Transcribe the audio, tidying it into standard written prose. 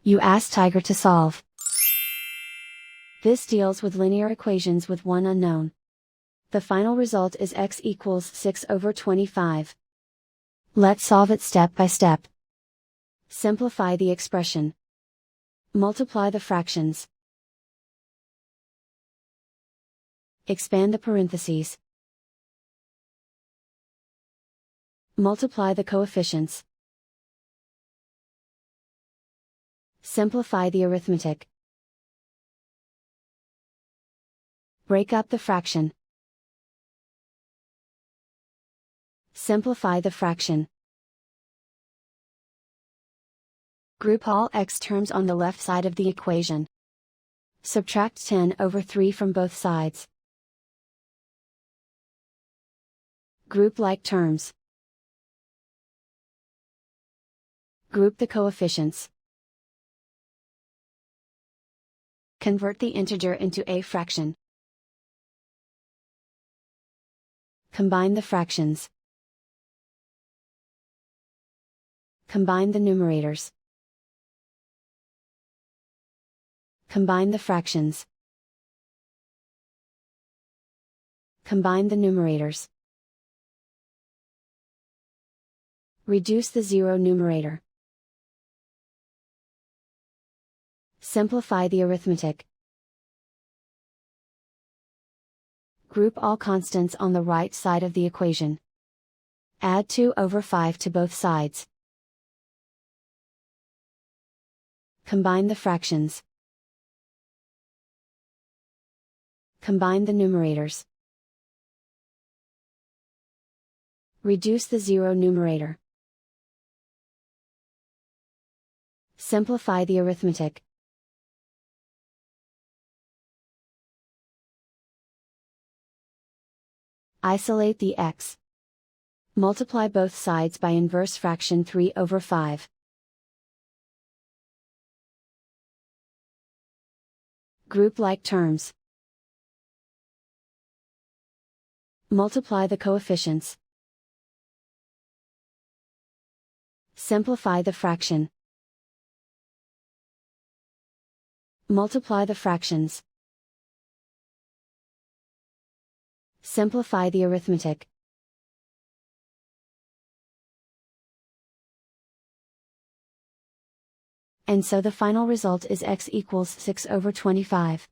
You ask Tiger to solve. This deals with linear equations with one unknown. The final result is x equals 6/25. Let's solve it step by step. Simplify the expression. Multiply the fractions. Expand the parentheses. Multiply the coefficients. Simplify the arithmetic. Break up the fraction. Simplify the fraction. Group all x terms on the left side of the equation. Subtract 10/3 from both sides. Group like terms. Group the coefficients. Convert the integer into a fraction. Combine the fractions. Combine the numerators. Combine the fractions. Combine the numerators. Reduce the zero numerator. Simplify the arithmetic. Group all constants on the right side of the equation. Add 2/5 to both sides. Combine the fractions. Combine the numerators. Reduce the zero numerator. Simplify the arithmetic. Isolate the x. Multiply both sides by inverse fraction 3/5. Group like terms. Multiply the coefficients. Simplify the fraction. Multiply the fractions. Simplify the arithmetic. And so the final result is x equals 6/25.